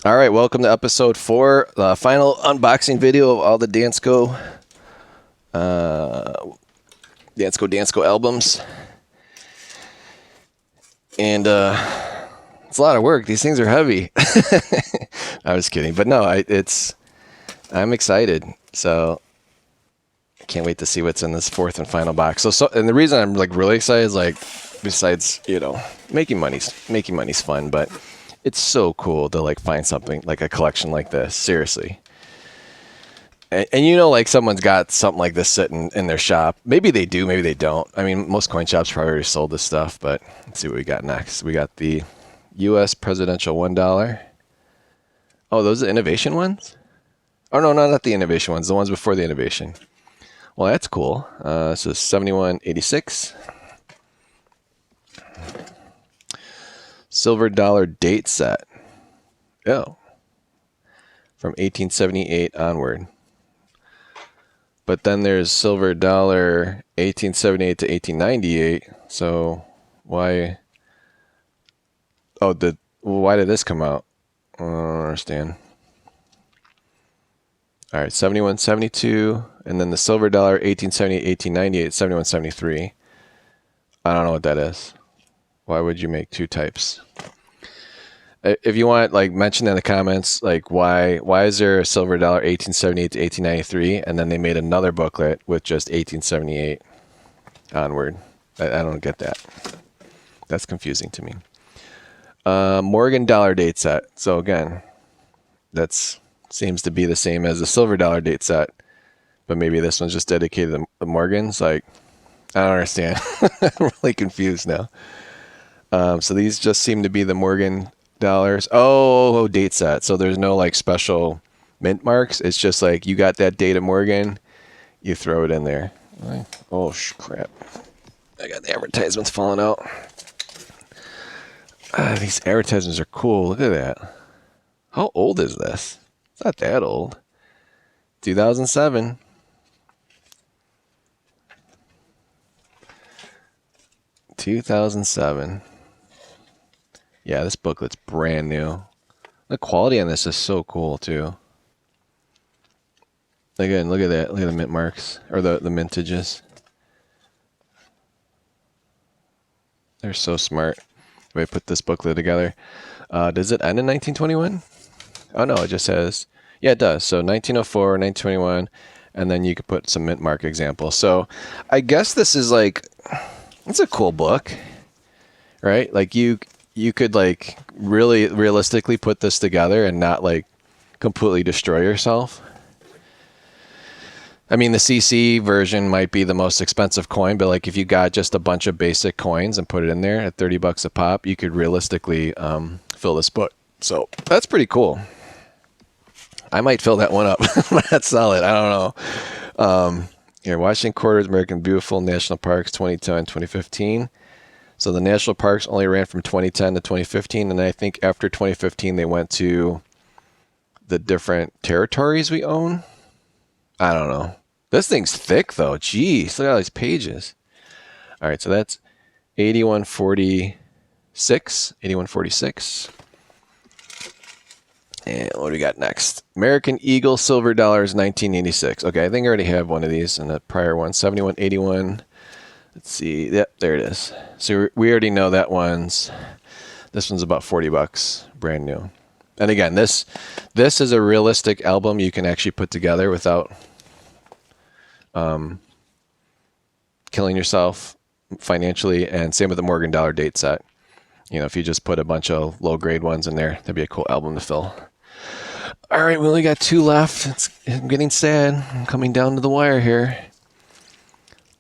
All right, welcome to episode 4, the final unboxing video of all the Dansco albums. And it's a lot of work. These things are heavy. I was kidding, but no, I'm excited. So I can't wait to see what's in this fourth and final box. And the reason I'm like really excited is like, besides making money's fun, but it's so cool to like find something like a collection like this. Seriously. And like someone's got something like this sitting in their shop. Maybe they do, maybe they don't. I mean, most coin shops probably already sold this stuff, but let's see what we got next. We got the U.S. presidential $1. Oh, those are the innovation ones? Oh, no, not the innovation ones. The ones before the innovation. Well, that's cool. So 7186. Silver dollar date set. Oh. From 1878 onward. But then there's silver dollar 1878 to 1898. So why? Oh, why did this come out? I don't understand. All right, 7172, and then the silver dollar 1878, 1898, 7173. I don't know what that is. Why would you make two types? If you want, like, mention in the comments, like, why is there a silver dollar 1878 to 1893, and then they made another booklet with just 1878 onward. I don't get that. That's confusing to me. Morgan dollar date set. So again, that seems to be the same as the silver dollar date set, but maybe this one's just dedicated to the Morgans. Like, I don't understand. I'm really confused now. So these just seem to be the Morgan dollars. Oh, date set. So there's no like special mint marks. It's just like you got that date of Morgan, you throw it in there. Oh crap! I got the advertisements falling out. These advertisements are cool. Look at that. How old is this? It's not that old. 2007. Yeah, this booklet's brand new. The quality on this is so cool too. Again, look at that. Look at the mint marks or the mintages. They're so smart. The way I put this booklet together. Does it end in 1921? Oh no, it just says, yeah, it does. So 1904, 1921, and then you could put some mint mark examples. So I guess this is like, it's a cool book, right? Like you could like really realistically put this together and not like completely destroy yourself. I mean, the CC version might be the most expensive coin, but like if you got just a bunch of basic coins and put it in there at $30 a pop, you could realistically fill this book. So that's pretty cool. I might fill that one up. That's solid. I don't know. Here, Washington Quarters, American Beautiful National Parks, 2010, 2015. So the national parks only ran from 2010 to 2015, and I think after 2015 they went to the different territories we own. I don't know. This thing's thick though. Jeez, look at all these pages. All right, so that's 8146. 8146. And what do we got next? American Eagle Silver Dollars 1986. Okay, I think I already have one of these in the prior one. 7181. Let's see. Yep, there it is. So we already know that this one's about $40, brand new. And again, this is a realistic album you can actually put together without killing yourself financially, and same with the Morgan dollar date set. If you just put a bunch of low grade ones in there, that'd be a cool album to fill. All right, we only got 2 left. I'm getting sad. I'm coming down to the wire here.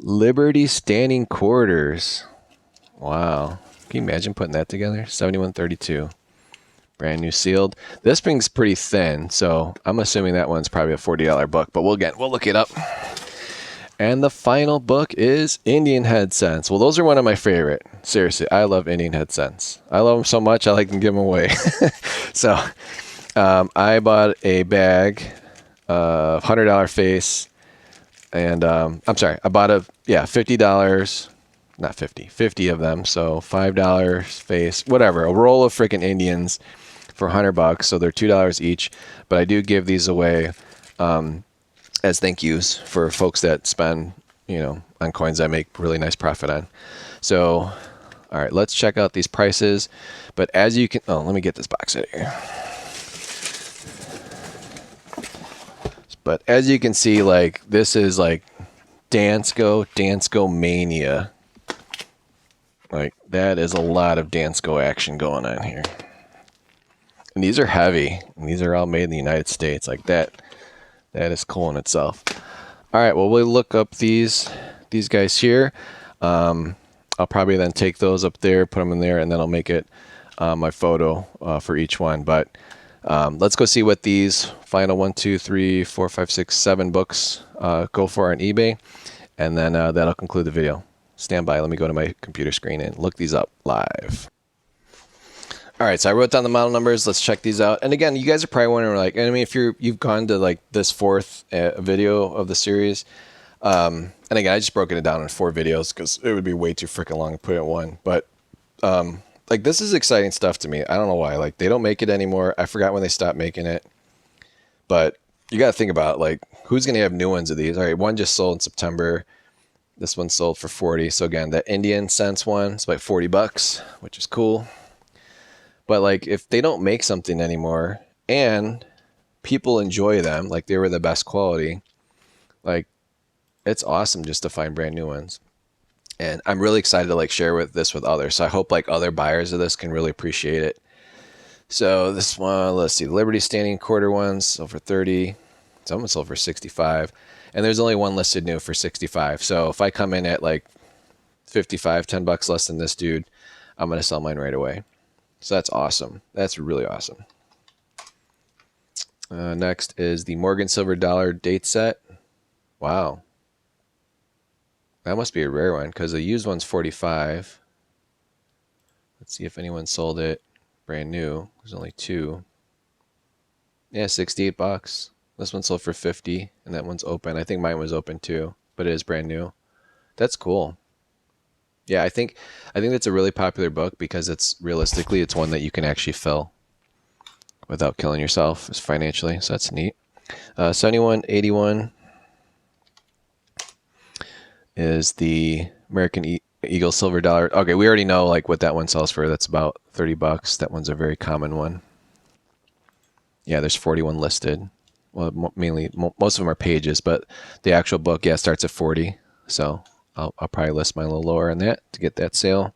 Liberty Standing Quarters. Wow. Can you imagine putting that together? 7132. Brand new sealed. This thing's pretty thin, so I'm assuming that one's probably a $40 book, but we'll look it up. And the final book is Indian Head Cents. Well, those are one of my favorite. Seriously, I love Indian Head Cents. I love them so much, I like to give them away. So I bought a bag of $100 face. And I'm sorry, I bought $50, not 50 of them. So $5 face, whatever, a roll of freaking Indians for $100, so they're $2 each. But I do give these away as thank yous for folks that spend, on coins I make really nice profit on. So, all right, let's check out these prices. But as you can, let me get this box out of here. But as you can see, like, this is like Dansco mania. Like, that is a lot of Dansco action going on here. And these are heavy. And these are all made in the United States. Like, that is cool in itself. All right, well, we'll look up these guys here. I'll probably then take those up there, put them in there, and then I'll make it my photo for each one. But let's go see what these final 1, 2, 3, 4, 5, 6, 7 books go for on eBay. And then that'll conclude the video. Stand by. Let me go to my computer screen and look these up live. All right, so I wrote down the model numbers. Let's check these out. And again, you guys are probably wondering, like, I mean, if you've gone to like this fourth video of the series, and again, I just broken it down in 4 videos because it would be way too freaking long to put it in one. But like, this is exciting stuff to me. I don't know why. Like, they don't make it anymore. I forgot when they stopped making it. But you got to think about, like, who's going to have new ones of these? All right, one just sold in September. This one sold for 40. So again, that Indian Sense one is like $40, which is cool. But like, if they don't make something anymore and people enjoy them, like they were the best quality, like, it's awesome just to find brand new ones. And I'm really excited to like share this with others. So I hope like other buyers of this can really appreciate it. So this one, let's see, Liberty Standing Quarter ones sold for 30. Some sold for 65. And there's only one listed new for 65. So if I come in at like 55, $10 less than this dude, I'm going to sell mine right away. So that's awesome. That's really awesome. Next is the Morgan Silver Dollar date set. Wow. That must be a rare one because the used one's 45. Let's see if anyone sold it brand new. There's only 2. Yeah, $68. This one sold for 50, and that one's open. I think mine was open too, but it is brand new. That's cool. Yeah, I think that's a really popular book because it's realistically it's one that you can actually fill without killing yourself financially. So that's neat. 7181 is the American Eagle Silver Dollar. Okay, we already know like what that one sells for. That's about $30. That one's a very common one. Yeah, there's 41 listed. Well, mainly most of them are pages, but the actual book, yeah, starts at 40. So I'll probably list mine a little lower on that to get that sale.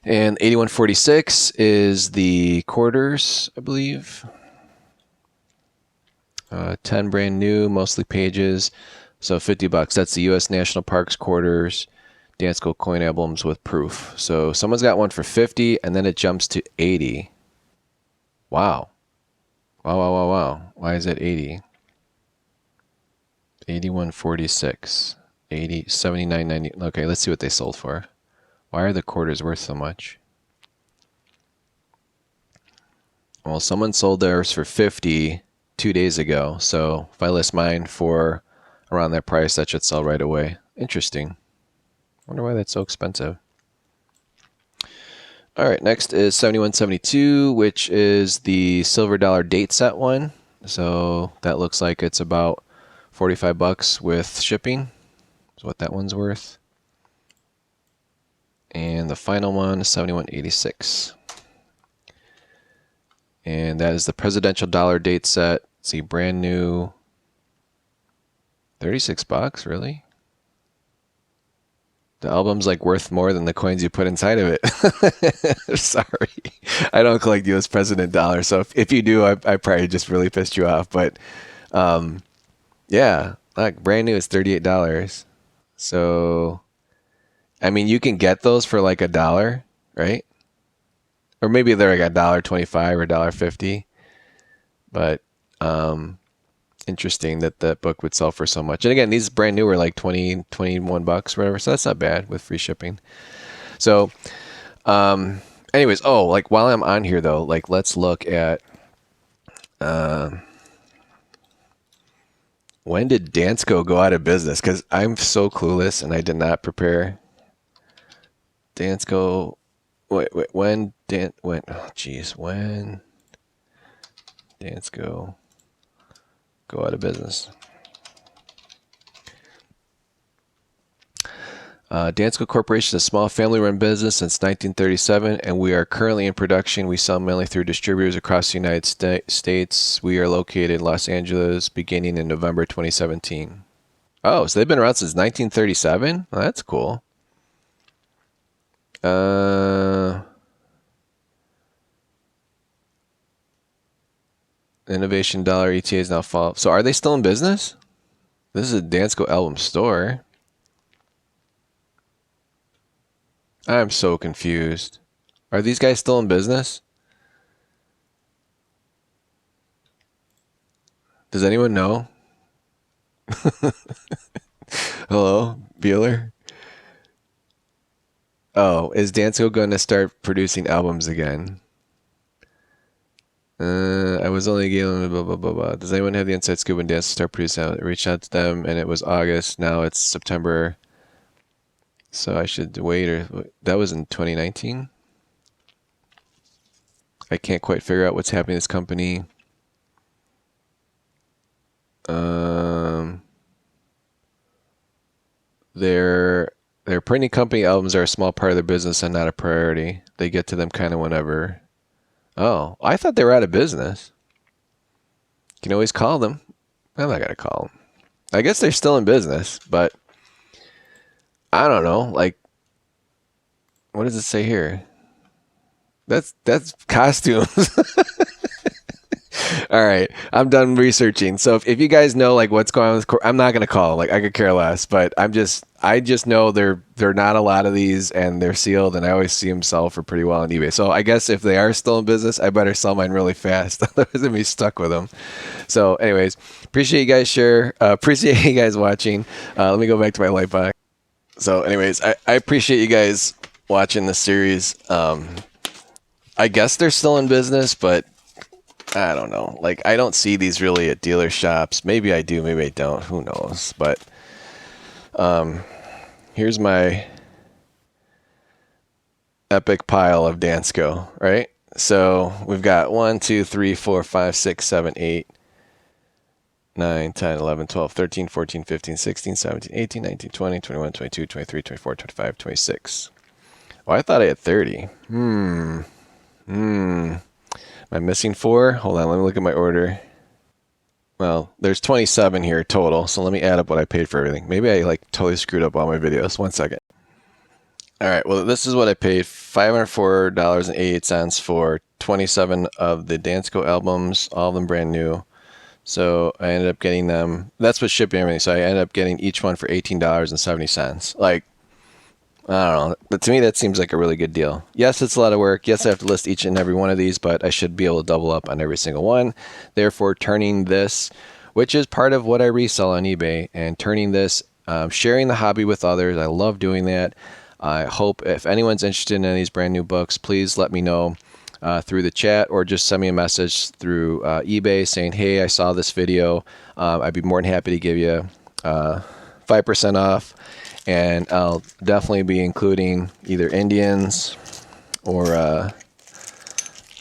And 8146 is the quarters, I believe. 10 brand new, mostly pages. So $50. That's the U.S. National Parks quarters, Dansco coin albums with proof. So someone's got one for 50, and then it jumps to 80. Wow. Wow. Why is it 80? 8146. 80, 79.90. Okay, let's see what they sold for. Why are the quarters worth so much? Well, someone sold theirs for 50 2 days ago. So if I list mine for around that price, that should sell right away. Interesting. Wonder why that's so expensive. All right, next is 7172, which is the silver dollar date set one. So that looks like it's about $45 with shipping. Is what that one's worth. And the final one is 7186. And that is the presidential dollar date set. Let's see, brand new. $36, really? The album's like worth more than the coins you put inside of it. Sorry. I don't collect US president dollars, so if you do, I probably just really pissed you off. But yeah, like brand new is $38. So, I mean, you can get those for like $1, right? Or maybe they're like $1.25 or $1.50. But interesting that that book would sell for so much. And again, these brand new were like 20, 21 bucks, whatever. So that's not bad with free shipping. So, anyways, like while I'm on here though, like let's look at when did Dansco go out of business? Because I'm so clueless and I did not prepare. Dansco, when Oh, geez, when Dansco go out of business? Dansco Corporation is a small family-run business since 1937, and we are currently in production. We sell mainly through distributors across the United States. We are located in Los Angeles beginning in November 2017. Oh, so they've been around since 1937? Well, that's cool. Innovation Dollar ETA is now fall. So are they still in business? This is a Dansco album store. I'm so confused. Are these guys still in business? Does anyone know? Hello, Beeler? Oh, is Dansco going to start producing albums again? I was only given blah blah blah blah. Does anyone have the inside scoop when Dansco start producing? I reached out to them and it was August. Now it's September. So I should wait, or that was in 2019. I can't quite figure out what's happening to this company. Their printing company albums are a small part of their business and not a priority. They get to them kind of whenever. Oh, I thought they were out of business. You can always call them. I'm not gonna call them. I guess they're still in business, but I don't know. Like, what does it say here? That's costumes. All right, I'm done researching. So if you guys know like what's going on with, I'm not gonna call. Like I could care less. But I just know they're not a lot of these, and they're sealed, and I always see them sell for pretty well on eBay. So I guess if they are still in business, I better sell mine really fast. Otherwise, I'm be stuck with them. So, anyways, appreciate you guys share. Appreciate you guys watching. Let me go back to my light box. So, anyways, I appreciate you guys watching this series. I guess they're still in business, but I don't know. Like, I don't see these really at dealer shops. Maybe I do, maybe I don't. Who knows? But here's my epic pile of Dansco, right? So we've got 1, 2, 3, 4, 5, 6, 7, 8, 9, 10, 11, 12, 13, 14, 15, 16, 17, 18, 19, 20, 21, 22, 23, 24, 25, 26. Oh, I thought I had 30. Am I missing 4? Hold on, let me look at my order. Well, there's 27 here total, so let me add up what I paid for everything. Maybe I like totally screwed up all my videos. 1 second. All right, well, this is what I paid, $504.88 for 27 of the Dansco albums, all of them brand new. So I ended up getting them, that's what shipping and everything, so I ended up getting each one for $18.70. Like, I don't know, but to me that seems like a really good deal. Yes, it's a lot of work. Yes, I have to list each and every one of these, but I should be able to double up on every single one. Therefore, turning this, which is part of what I resell on eBay, and turning this, sharing the hobby with others. I love doing that. I hope if anyone's interested in any of these brand new books, please let me know through the chat, or just send me a message through eBay saying, hey, I saw this video. I'd be more than happy to give you 5% off. And I'll definitely be including either Indians or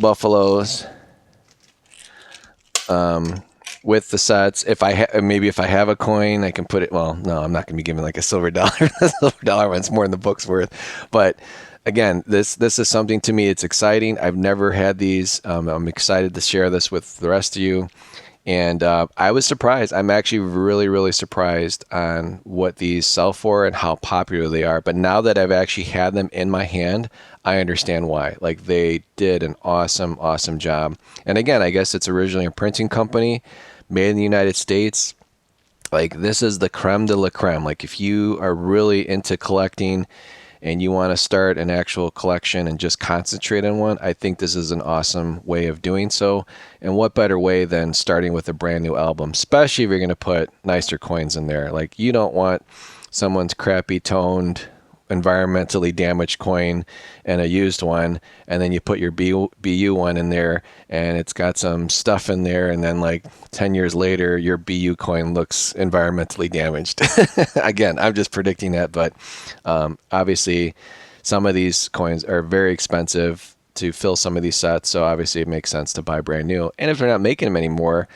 buffaloes with the sets. If I maybe if I have a coin, I can put it. Well, no, I'm not going to be giving like a silver dollar. The silver dollar one's more than the book's worth. But again, this is something to me. It's exciting. I've never had these. I'm excited to share this with the rest of you. And I was surprised. I'm actually really, really surprised on what these sell for and how popular they are. But now that I've actually had them in my hand, I understand why. Like, they did an awesome, awesome job. And again, I guess it's originally a printing company made in the United States. Like, this is the creme de la creme. Like, if you are really into collecting and you want to start an actual collection and just concentrate on one, I think this is an awesome way of doing so. And what better way than starting with a brand new album, especially if you're going to put nicer coins in there. Like, you don't want someone's crappy toned, environmentally damaged coin and a used one, and then you put your BU one in there and it's got some stuff in there, and then like 10 years later your BU coin looks environmentally damaged. Again, I'm just predicting that, but obviously some of these coins are very expensive. to fill some of these sets. So obviously it makes sense to buy brand new. And if they're not making them anymore,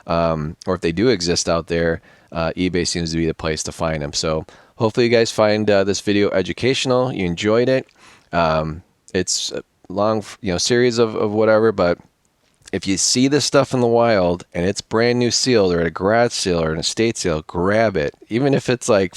or if they do exist out there, eBay seems to be the place to find them. So hopefully you guys find this video educational. You enjoyed it. It's a long, series of whatever, but if you see this stuff in the wild and it's brand new sealed or at a garage sale or an estate sale, grab it. Even if it's like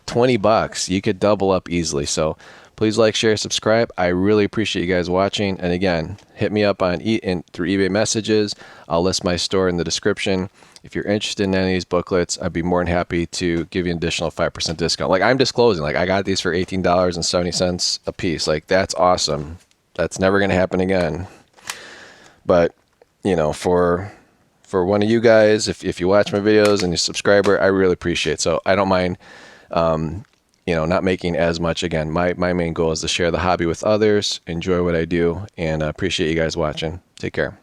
$20, you could double up easily. So please like, share, subscribe. I really appreciate you guys watching. And again, hit me up on through eBay messages. I'll list my store in the description. If you're interested in any of these booklets, I'd be more than happy to give you an additional 5% discount. Like I'm disclosing, like I got these for $18.70 a piece. Like that's awesome. That's never going to happen again. But, for one of you guys, if you watch my videos and you're a subscriber, I really appreciate it. So I don't mind, not making as much. Again, my main goal is to share the hobby with others, enjoy what I do, and I appreciate you guys watching. Take care.